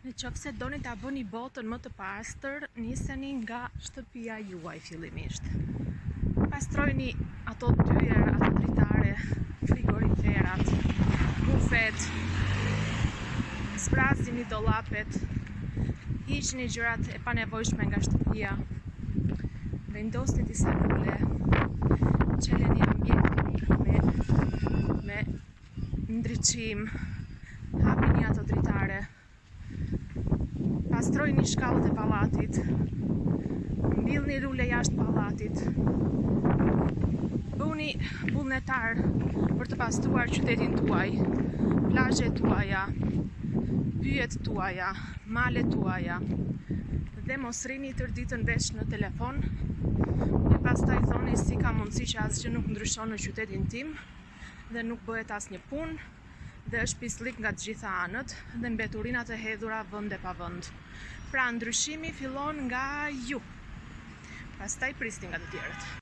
Në qoftë se doni ta bëni botën më të pastër, niseni nga shtëpia juaj fillimisht. Pastrojini ato dyer, ato dritare, frigoriferat, bufet, zbrazdini dollapet, hiqni gjërat e panevojshme nga shtëpia, vendosni disa lule, çeleni ambientin me ndriçim, hapini ato dritare, pastrojni shkallët e pallatit, mbillni lule jashtë pallatit, bëuni vullnetar për të pastruar qytetin tuaj, plazhet tuaja, pyjet tuaja, malet tuaja, dhe mos rrini tërë ditën veç në telefon, e pastaj thoni si ka mundësi që asgjë nuk ndryshon në qytetin tim dhe nuk bëhet asnjë punë dhe është pislik nga të gjitha anët dhe mbeturinat e hedhura vend e pa vend. Pra ndryshimi fillon nga ju, pastaj prisni nga të tjerët.